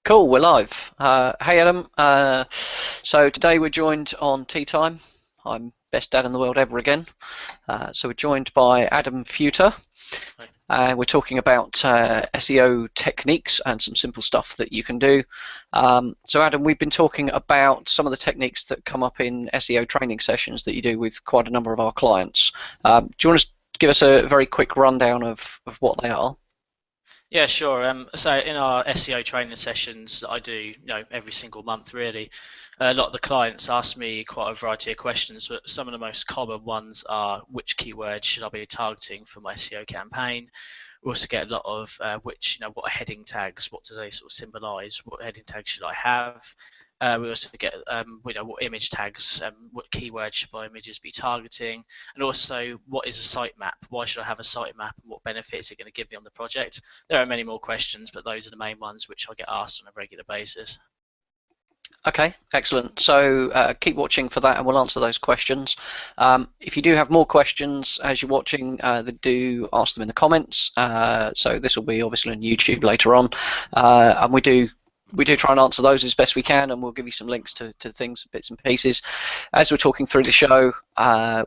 Cool, we're live. Hey Adam. So today we're joined on Tea Time. I'm best dad in the world ever again. So we're joined by Adam Futer. Right. We're talking about SEO techniques and some simple stuff that you can do. So Adam, we've been talking about some of the techniques that come up in SEO training sessions that you do with quite a number of our clients. Do you want to give us a very quick rundown of what they are? Yeah, sure. So in our SEO training sessions that I do, every single month really, a lot of the clients ask me quite a variety of questions, but some of the most common ones are which keywords should I be targeting for my SEO campaign? We also get a lot of what are heading tags? What do they sort of symbolize? What heading tags should I have? We also get, what image tags, what keywords should my images be targeting, and also what is a sitemap? Why should I have a sitemap, and what benefits is it going to give me on the project? There are many more questions, but those are the main ones which I get asked on a regular basis. Okay, excellent. So keep watching for that and we'll answer those questions. If you do have more questions as you're watching, then do ask them in the comments. So this will be obviously on YouTube later on. And we do try and answer those as best we can, and we'll give you some links to things, bits and pieces. As we're talking through the show,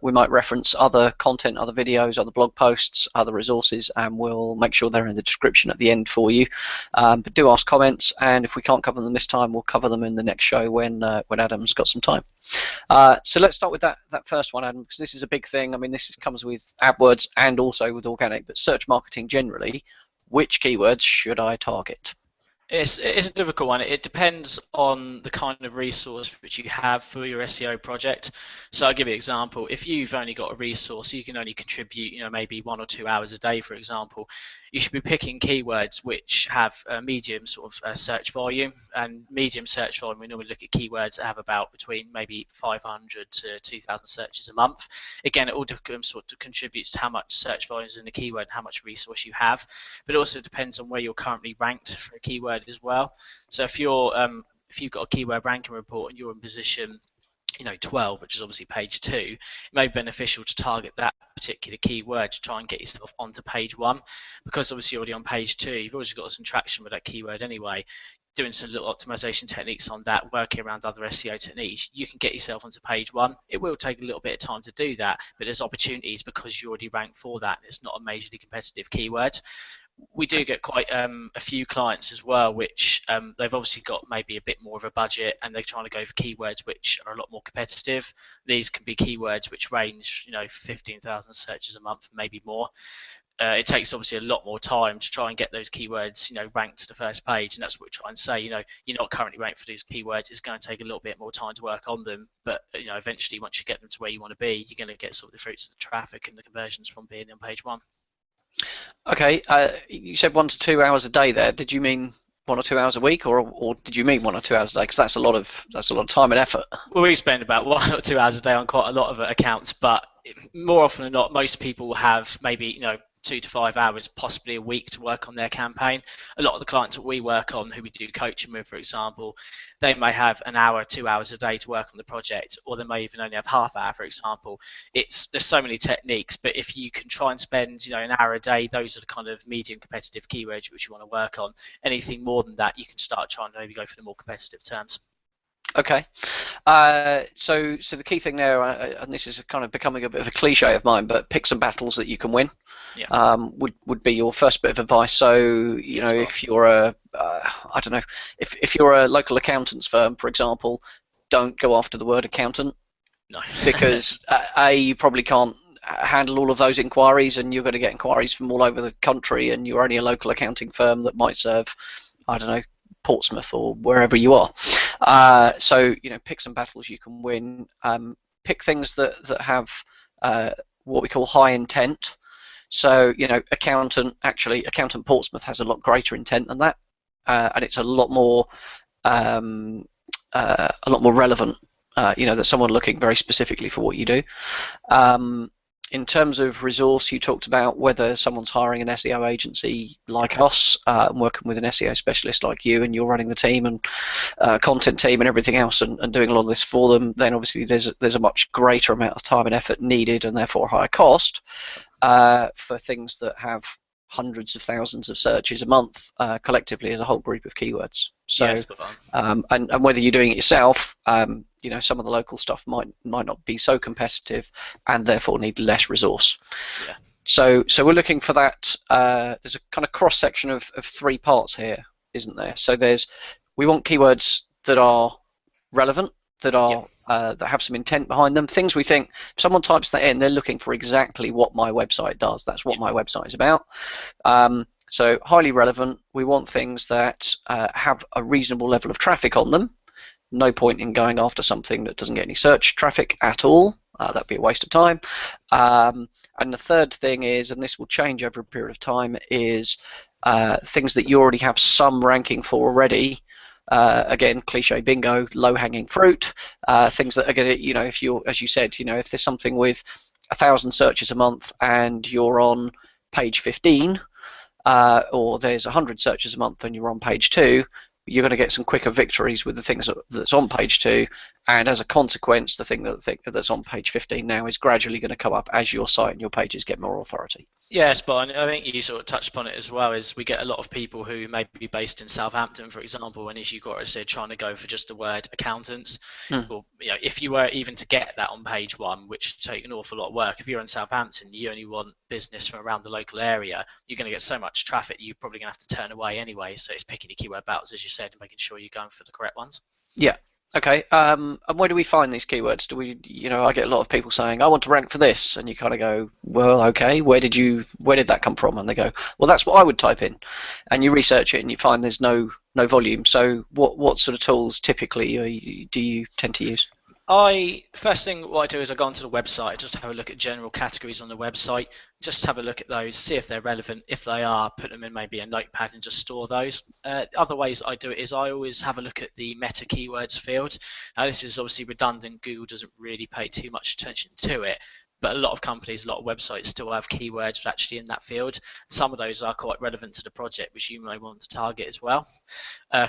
we might reference other content, other videos, other blog posts, other resources, and we'll make sure they're in the description at the end for you. But do ask comments, and if we can't cover them this time, we'll cover them in the next show when Adam's got some time. So let's start with that first one, Adam, because this is a big thing. I mean, comes with AdWords and also with organic, but search marketing generally. Which keywords should I target? It's a difficult one. It depends on the kind of resource which you have for your SEO project. So I'll give you an example. If you've only got a resource, you can only contribute, maybe 1 or 2 hours a day, for example. You should be picking keywords which have a medium sort of search volume. And medium search volume, we normally look at keywords that have about between maybe 500 to 2,000 searches a month. Again, it all sort of contributes to how much search volume is in the keyword and how much resource you have. But it also depends on where you're currently ranked for a keyword as well. So if you've got a keyword ranking report and you're in position 12, which is obviously page 2, it may be beneficial to target that particular keyword to try and get yourself onto page 1, because obviously you're already on page 2, you've already got some traction with that keyword anyway. Doing some little optimization techniques on that, working around other SEO techniques, you can get yourself onto page 1. It will take a little bit of time to do that, but there's opportunities because you already ranked for that. It's not a majorly competitive keyword. We do get quite a few clients as well, which they've obviously got maybe a bit more of a budget and they're trying to go for keywords which are a lot more competitive. These can be keywords which range, 15,000 searches a month, maybe more. It takes obviously a lot more time to try and get those keywords, ranked to the first page, and that's what we try and say. You're not currently ranked for these keywords. It's going to take a little bit more time to work on them, but eventually, once you get them to where you want to be, you're going to get sort of the fruits of the traffic and the conversions from being on page 1. Okay, you said 1 to 2 hours a day there. Did you mean 1 or 2 hours a week, or did you mean 1 or 2 hours a day? Because that's a lot of time and effort. Well, we spend about 1 or 2 hours a day on quite a lot of accounts, but more often than not, most people have maybe 2 to 5 hours, possibly a week, to work on their campaign. A lot of the clients that we work on, who we do coaching with, for example, they may have an hour, 2 hours a day to work on the project, or they may even only have half hour, for example. There's so many techniques, but if you can try and spend an hour a day, those are the kind of medium competitive keywords which you want to work on. Anything more than that, you can start trying to maybe go for the more competitive terms. Okay, so the key thing there, and this is kind of becoming a bit of a cliche of mine, but pick some battles that you can win. Yeah. Would be your first bit of advice. So if you're I don't know, if you're a local accountant's firm, for example, don't go after the word accountant. No. Because you probably can't handle all of those inquiries, and you're going to get inquiries from all over the country, and you're only a local accounting firm that might serve, I don't know, Portsmouth or wherever you are. So pick some battles you can win. Pick things that have what we call high intent. So accountant Portsmouth has a lot greater intent than that, and it's a lot more relevant. That someone looking very specifically for what you do. In terms of resource, you talked about whether someone's hiring an SEO agency like us, working with an SEO specialist like you, and you're running the team and content team and everything else, and doing a lot of this for them. Then obviously there's a much greater amount of time and effort needed, and therefore higher cost for things that have hundreds of thousands of searches a month collectively as a whole group of keywords. So, Yes, and whether you're doing it yourself, some of the local stuff might not be so competitive, and therefore need less resource. Yeah. So we're looking for that. There's a kind of cross section of 3 parts here, isn't there? So we want keywords that are relevant, that are that have some intent behind them. Things we think if someone types that in, they're looking for exactly what my website does. That's what my website is about. So highly relevant. We want things that have a reasonable level of traffic on them. No point in going after something that doesn't get any search traffic at all. That'd be a waste of time. And the third thing is, and this will change over a period of time, is things that you already have some ranking for already. Again, cliche bingo, low-hanging fruit. Things that are going to, if you're, as you said, if there's something with 1,000 searches a month and you're on page 15, or there's 100 searches a month and you're on page 2, you're going to get some quicker victories with the things that's on page 2, and as a consequence, the thing that's on page 15 now is gradually going to come up as your site and your pages get more authority. Yes, but I think you sort of touched upon it as well. Is we get a lot of people who may be based in Southampton, for example, and as you got to say, trying to go for just the word accountants. Well, if you were even to get that on page 1, which would take an awful lot of work, if you're in Southampton, you only want business from around the local area, you're going to get so much traffic you're probably going to have to turn away anyway. So it's picking your keyword battles, as you said, and making sure you're going for the correct ones. Yeah. Okay. And where do we find these keywords? Do we, I get a lot of people saying, I want to rank for this, and you kind of go, well, okay, where did that come from? And they go, well, that's what I would type in, and you research it and you find there's no volume. So what sort of tools typically do you tend to use? First thing what I do is I go onto the website, just have a look at general categories on the website, just have a look at those, see if they're relevant. If they are, put them in maybe a notepad and just store those. Other ways I do it is I always have a look at the meta keywords field. Now this is obviously redundant. Google doesn't really pay too much attention to it, but a lot of companies, a lot of websites still have keywords actually in that field. Some of those are quite relevant to the project, which you may want to target as well.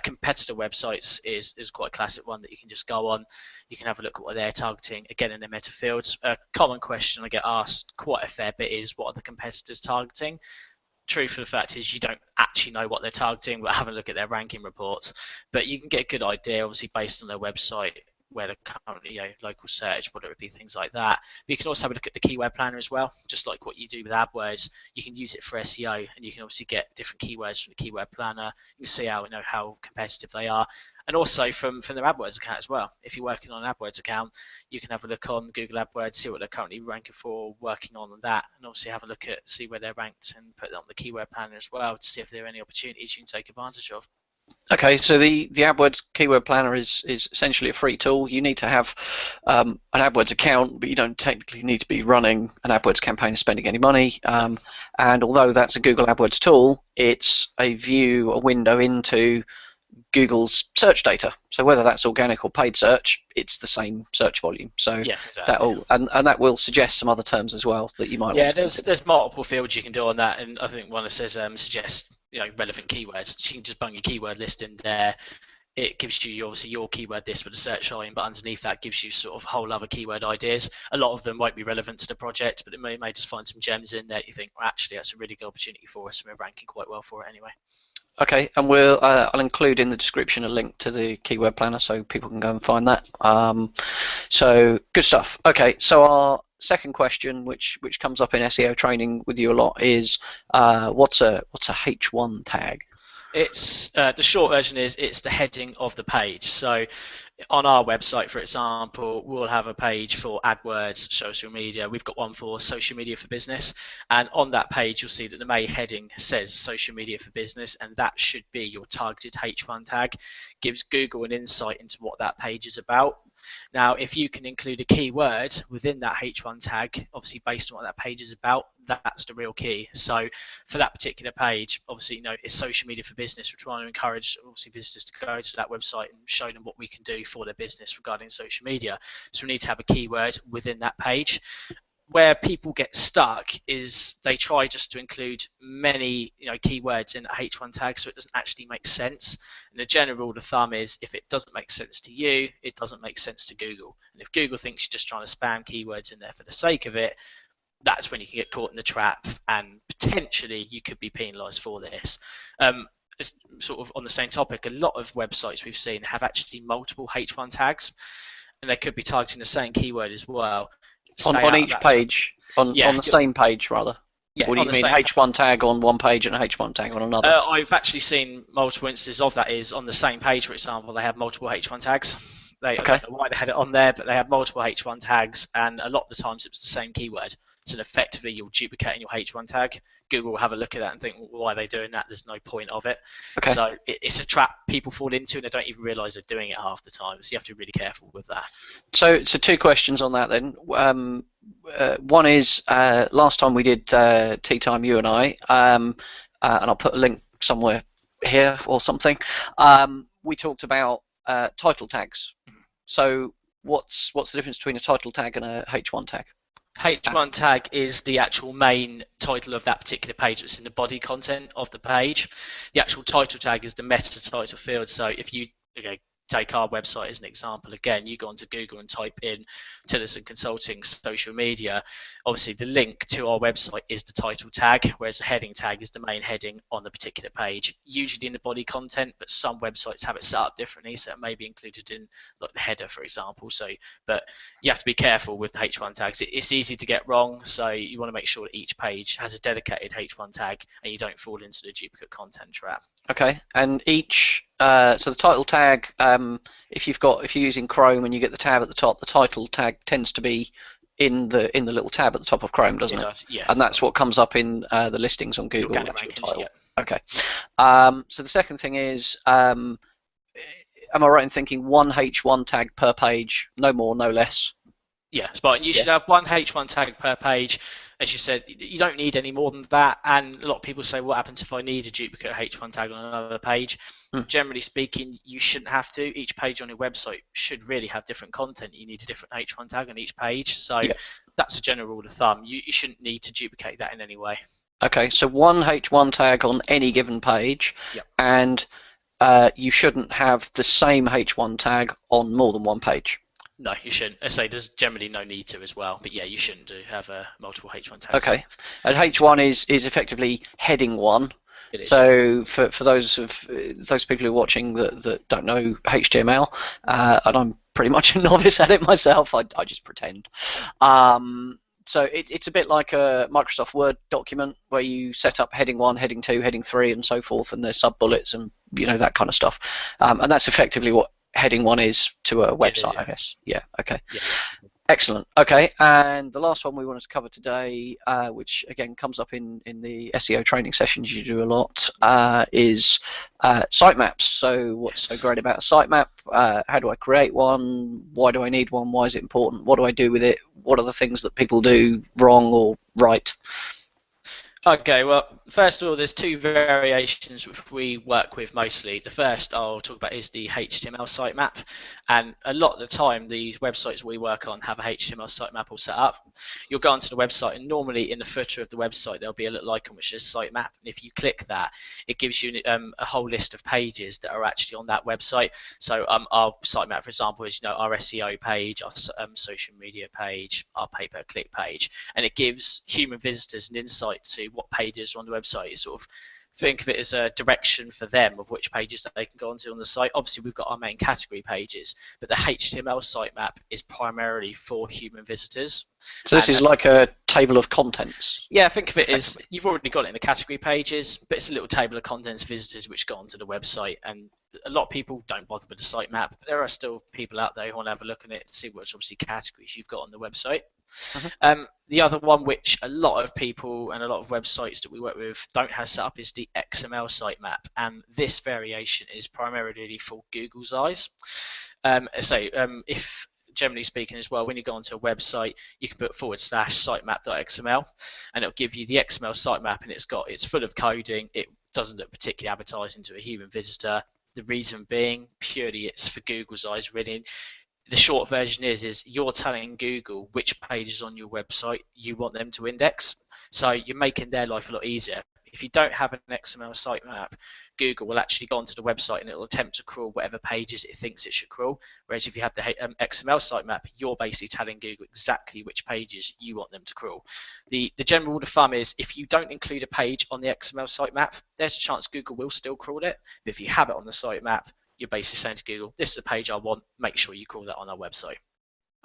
Competitor websites is quite a classic one that you can just go on. You can have a look at what they're targeting, again, in the meta fields. A common question I get asked quite a fair bit is, what are the competitors targeting? Truth of the fact is you don't actually know what they're targeting, but have a look at their ranking reports. But you can get a good idea, obviously, based on their website, where they're currently, local search, whether it be things like that. But you can also have a look at the keyword planner as well, just like what you do with AdWords. You can use it for SEO, and you can obviously get different keywords from the keyword planner. You can see how competitive they are, and also from their AdWords account as well. If you're working on an AdWords account, you can have a look on Google AdWords, see what they're currently ranking for, working on that, and obviously have a look at see where they're ranked and put that on the keyword planner as well to see if there are any opportunities you can take advantage of. Okay, so the AdWords Keyword Planner is essentially a free tool. You need to have an AdWords account, but you don't technically need to be running an AdWords campaign and spending any money. And although that's a Google AdWords tool, it's a window into Google's search data. So whether that's organic or paid search, it's the same search volume. So yeah, exactly. that will suggest some other terms as well that you might want to there's multiple fields you can do on that, and I think one that says suggest relevant keywords. So you can just bung your keyword list in there. It gives you obviously your keyword list with the search line, but underneath that gives you sort of whole other keyword ideas. A lot of them won't be relevant to the project, but it may just find some gems in there you think, well, actually that's a really good opportunity for us, and we're ranking quite well for it anyway. Okay, and I'll include in the description a link to the keyword planner so people can go and find that. So good stuff. Okay, so our second question, which comes up in SEO training with you a lot, is what's a H1 tag? It's the short version is it's the heading of the page. So on our website, for example, we'll have a page for AdWords, social media. We've got one for social media for business, and on that page you'll see that the main heading says social media for business, and that should be your targeted H1 tag. Gives Google an insight into what that page is about. Now, if you can include a keyword within that H1 tag, obviously based on what that page is about, that's the real key. So for that particular page, obviously, it's social media for business. We're trying to encourage obviously visitors to go to that website and show them what we can do for their business regarding social media. So we need to have a keyword within that page. Where people get stuck is they try just to include many keywords in a H1 tag, so it doesn't actually make sense. And the general rule of thumb is if it doesn't make sense to you, it doesn't make sense to Google. And if Google thinks you're just trying to spam keywords in there for the sake of it, that's when you can get caught in the trap and potentially you could be penalised for this. It's sort of on the same topic, a lot of websites we've seen have actually multiple H1 tags, and they could be targeting the same keyword as well. On each page, on the same page rather. Yeah, or do you mean H1 tag on one page and a H1 tag on another? I've actually seen multiple instances of that. Is on the same page, for example, they have multiple H1 tags. I don't know why they had it on there, but they have multiple H1 tags, and a lot of the times it's the same keyword. So effectively, you're duplicating your H1 tag. Google will have a look at that and think, well, why are they doing that? There's no point of it. Okay. So it's a trap people fall into, and they don't even realise they're doing it half the time. So you have to be really careful with that. So two questions on that then. One is, last time we did Tea Time, you and I, and I'll put a link somewhere here or something, we talked about title tags. So what's the difference between a title tag and a H1 tag? H1 tag is the actual main title of that particular page. It's in the body content of the page. The actual title tag is the meta title field. So if you take our website as an example, again, you go onto Google and type in Tillison Consulting social media, obviously the link to our website is the title tag, whereas the heading tag is the main heading on the particular page, usually in the body content, but some websites have it set up differently, so it may be included in like the header, for example. So, but you have to be careful with the H1 tags. It's easy to get wrong, so you want to make sure that each page has a dedicated H1 tag and you don't fall into the duplicate content trap. Okay, and each so the title tag, if you're using Chrome and you get the tab at the top, the title tag tends to be in the little tab at the top of Chrome, doesn't it? Does, yeah. And that's what comes up in the listings on Google. Yeah. Okay. So the second thing is, am I right in thinking one H1 tag per page, no more, no less? Yeah, but you should have one H1 tag per page. As you said, you don't need any more than that. And a lot of people say, what happens if I need a duplicate H1 tag on another page? Generally speaking, you shouldn't have to. Each page on your website should really have different content. You need a different H1 tag on each page. So that's a general rule of thumb. You shouldn't need to duplicate that in any way. Okay, so one H1 tag on any given page, and you shouldn't have the same H1 tag on more than one page. No, you shouldn't. I say there's generally no need to as well, but yeah, you shouldn't have multiple H1 tags. Okay, and H1 is effectively heading 1. It is. So for those people who are watching that don't know HTML, and I'm pretty much a novice at it myself, I just pretend. So it's a bit like a Microsoft Word document where you set up heading 1, heading 2, heading 3, and so forth, and there's sub bullets and that kind of stuff, and that's effectively what heading 1 is to a website, I guess. Yeah, okay. Yeah. Excellent. Okay, and the last one we wanted to cover today, which again comes up in the SEO training sessions you do a lot, is sitemaps. So what's so great about a sitemap? How do I create one? Why do I need one? Why is it important? What do I do with it? What are the things that people do wrong or right? Okay, well, first of all, there's two variations which we work with mostly. The first I'll talk about is the HTML sitemap, and a lot of the time the websites we work on have a HTML sitemap all set up. You'll go onto the website, and normally in the footer of the website there'll be a little icon which says sitemap, and if you click that, it gives you a whole list of pages that are actually on that website. So our sitemap, for example, is our SEO page, our social media page, our pay-per-click page, and it gives human visitors an insight to what pages are on the website. You sort of think of it as a direction for them of which pages that they can go onto on the site. Obviously, we've got our main category pages, but the HTML sitemap is primarily for human visitors. So this is like a table of contents? Yeah, think of it as you've already got it in the category pages, but it's a little table of contents visitors which go onto the website, and a lot of people don't bother with the sitemap, but there are still people out there who want to have a look at it to see which obviously categories you've got on the website. The other one which a lot of people and a lot of websites that we work with don't have set up is the XML sitemap, and this variation is primarily for Google's eyes. If generally speaking as well, when you go onto a website, you can put /sitemap.xml, and it'll give you the XML sitemap, and it's full of coding. It doesn't look particularly advertising to a human visitor. The reason being purely it's for Google's eyes, really. The short version is you're telling Google which pages on your website you want them to index. So you're making their life a lot easier. If you don't have an XML sitemap, Google will actually go onto the website and it will attempt to crawl whatever pages it thinks it should crawl. Whereas if you have the XML sitemap, you're basically telling Google exactly which pages you want them to crawl. The general rule of thumb is if you don't include a page on the XML sitemap, there's a chance Google will still crawl it. But if you have it on the sitemap, you're basically saying to Google, this is a page I want, make sure you crawl that on our website.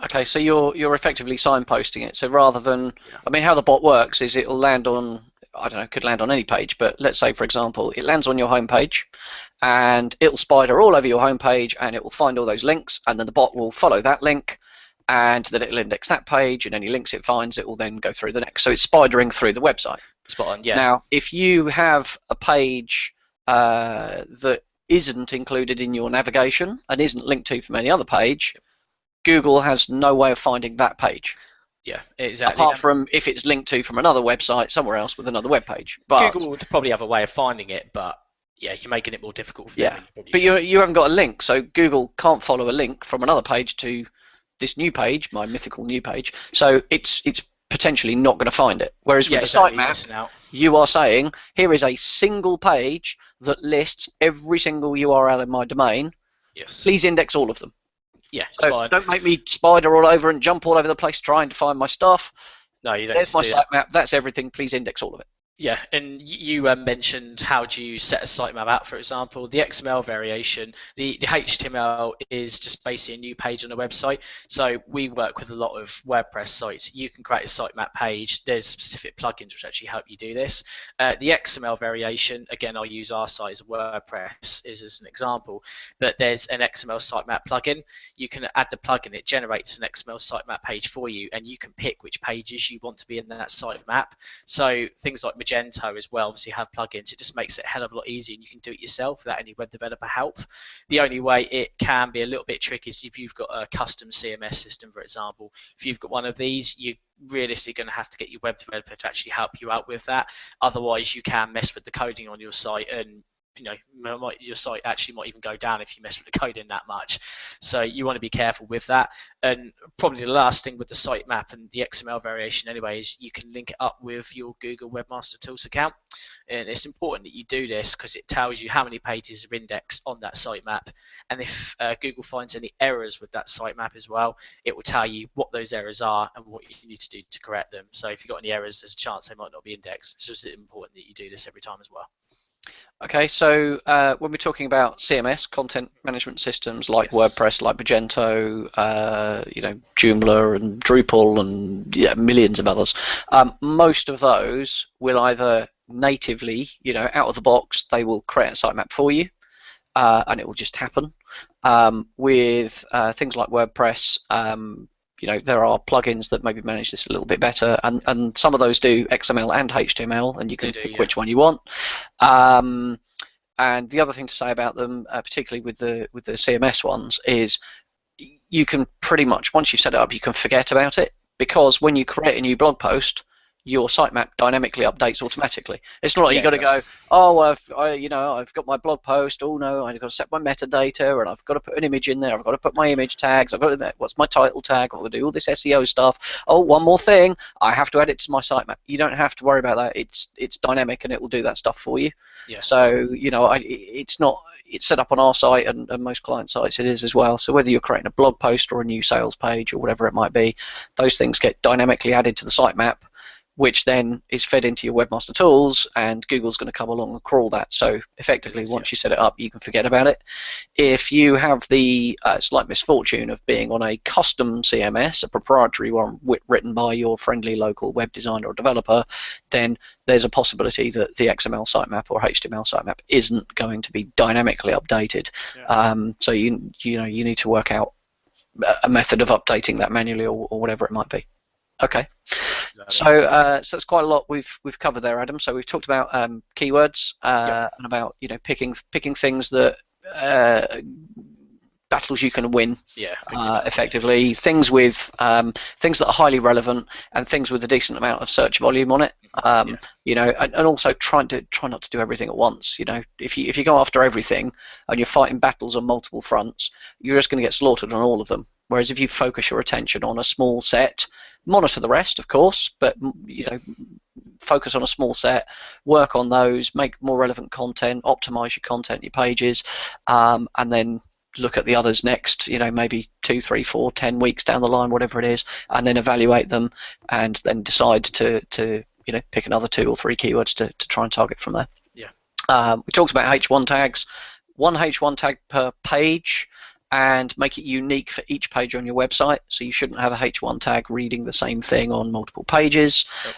Okay, so you're effectively signposting it. So rather than, I mean, how the bot works is it'll land on, I don't know, could land on any page, but let's say, for example, it lands on your homepage, and it'll spider all over your homepage, and it will find all those links, and then the bot will follow that link, and then it'll index that page, and any links it finds, it will then go through the next. So it's spidering through the website. Spot on, yeah. Now, if you have a page that isn't included in your navigation and isn't linked to from any other page, Google has no way of finding that page. Yeah, exactly. Apart from if it's linked to from another website somewhere else with another web page. But Google would probably have a way of finding it, but yeah, you're making it more difficult for them. But you haven't got a link, so Google can't follow a link from another page to this new page, my mythical new page. So it's potentially not going to find it. Whereas with the sitemap, you are saying, here is a single page that lists every single URL in my domain. Yes. Please index all of them. Yeah, so don't make me spider all over and jump all over the place trying to find my stuff. No, you don't. There's my sitemap. That's everything. Please index all of it. Yeah, and you mentioned how do you set a sitemap out, for example. The XML variation, the HTML is just basically a new page on a website. So we work with a lot of WordPress sites. You can create a sitemap page. There's specific plugins which actually help you do this. The XML variation, again, I'll use our site as WordPress as an example, but there's an XML sitemap plugin. You can add the plugin. It generates an XML sitemap page for you, and you can pick which pages you want to be in that sitemap. So things like Magento as well obviously have plugins. It just makes it a hell of a lot easier, and you can do it yourself without any web developer help. The only way it can be a little bit tricky is if you've got a custom CMS system, for example. If you've got one of these, you're realistically going to have to get your web developer to actually help you out with that. Otherwise, you can mess with the coding on your site, and your site actually might even go down if you mess with the coding that much. So you want to be careful with that. And probably the last thing with the sitemap and the XML variation anyway is you can link it up with your Google Webmaster Tools account. And it's important that you do this because it tells you how many pages are indexed on that sitemap. And if Google finds any errors with that sitemap as well, it will tell you what those errors are and what you need to do to correct them. So if you've got any errors, there's a chance they might not be indexed. It's just important that you do this every time as well. Okay, so when we're talking about CMS, content management systems like WordPress, like Magento, Joomla and Drupal and millions of others, most of those will either natively, out of the box, they will create a sitemap for you, and it will just happen. With things like WordPress, there are plugins that maybe manage this a little bit better, and some of those do XML and HTML, and you can pick which one you want. And the other thing to say about them, particularly with the CMS ones, is you can pretty much, once you set it up, you can forget about it, because when you create a new blog post, your sitemap dynamically updates automatically. It's not like you've got to go, oh, I've got my blog post. Oh no, I've got to set my metadata, and I've got to put an image in there. I've got to put my image tags. I've got to, what's my title tag? I've got to do all this SEO stuff. Oh, one more thing, I have to add it to my sitemap. You don't have to worry about that. It's dynamic, and it will do that stuff for you. Yeah. So it's set up on our site, and most client sites it is as well. So whether you're creating a blog post or a new sales page or whatever it might be, those things get dynamically added to the sitemap, which then is fed into your Webmaster Tools, and Google's going to come along and crawl that. So effectively, once you set it up, you can forget about it. If you have the slight misfortune of being on a custom CMS, a proprietary one written by your friendly local web designer or developer, then there's a possibility that the XML sitemap or HTML sitemap isn't going to be dynamically updated. Yeah. So you need to work out a method of updating that manually or whatever it might be. Okay, so that's quite a lot we've covered there, Adam. So we've talked about keywords and about picking things that battles you can win effectively. Things with things that are highly relevant and things with a decent amount of search volume on it. And also try not to do everything at once. If you go after everything and you're fighting battles on multiple fronts, you're just going to get slaughtered on all of them. Whereas if you focus your attention on a small set, monitor the rest, of course, but focus on a small set, work on those, make more relevant content, optimize your content, your pages, and then look at the others next, maybe 2, 3, 4, 10 weeks down the line, whatever it is, and then evaluate them, and then decide to pick another 2 or 3 keywords to try and target from there. Yeah. We talked about H1 tags. 1 H1 tag per page, and make it unique for each page on your website. So you shouldn't have a H1 tag reading the same thing on multiple pages. Yep.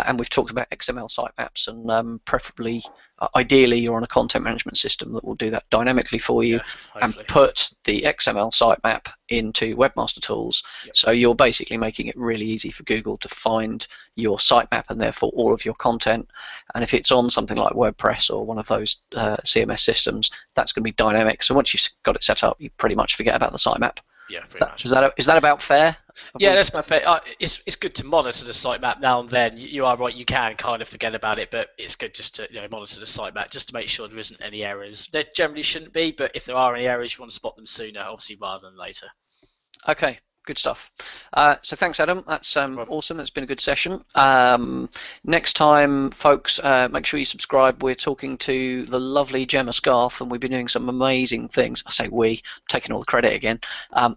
And we've talked about XML sitemaps, and preferably, ideally, you're on a content management system that will do that dynamically for you, and put the XML sitemap into Webmaster Tools. Yep. So you're basically making it really easy for Google to find your sitemap and therefore all of your content. And if it's on something like WordPress or one of those CMS systems, that's going to be dynamic. So once you've got it set up, you pretty much forget about the sitemap. Yeah, pretty much. Is that about fair? Yeah, that's about fair. It's good to monitor the sitemap now and then. You are right, you can kind of forget about it, but it's good just to monitor the sitemap just to make sure there isn't any errors. There generally shouldn't be, but if there are any errors, you want to spot them sooner, obviously, rather than later. Okay, good stuff. So thanks, Adam. That's awesome. It's been a good session. Next time, folks, make sure you subscribe. We're talking to the lovely Gemma Scarth, and we've been doing some amazing things. I say we, taking all the credit again.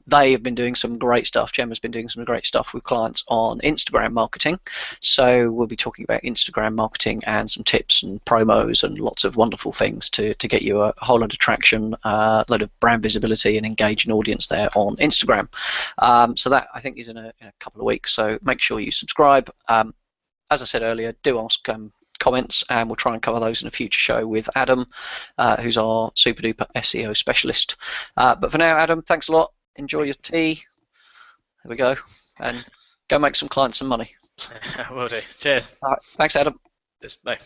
They have been doing some great stuff. Gemma's been doing some great stuff with clients on Instagram marketing. So we'll be talking about Instagram marketing and some tips and promos and lots of wonderful things to get you a whole lot of traction, a lot of brand visibility, and engage an audience there on Instagram. So that, I think, is in a couple of weeks. So make sure you subscribe. As I said earlier, do ask comments, and we'll try and cover those in a future show with Adam, who's our super duper SEO specialist. But for now, Adam, thanks a lot. Enjoy your tea. There we go. And go make some clients some money. Will do. Cheers. All right. Thanks, Adam. Bye.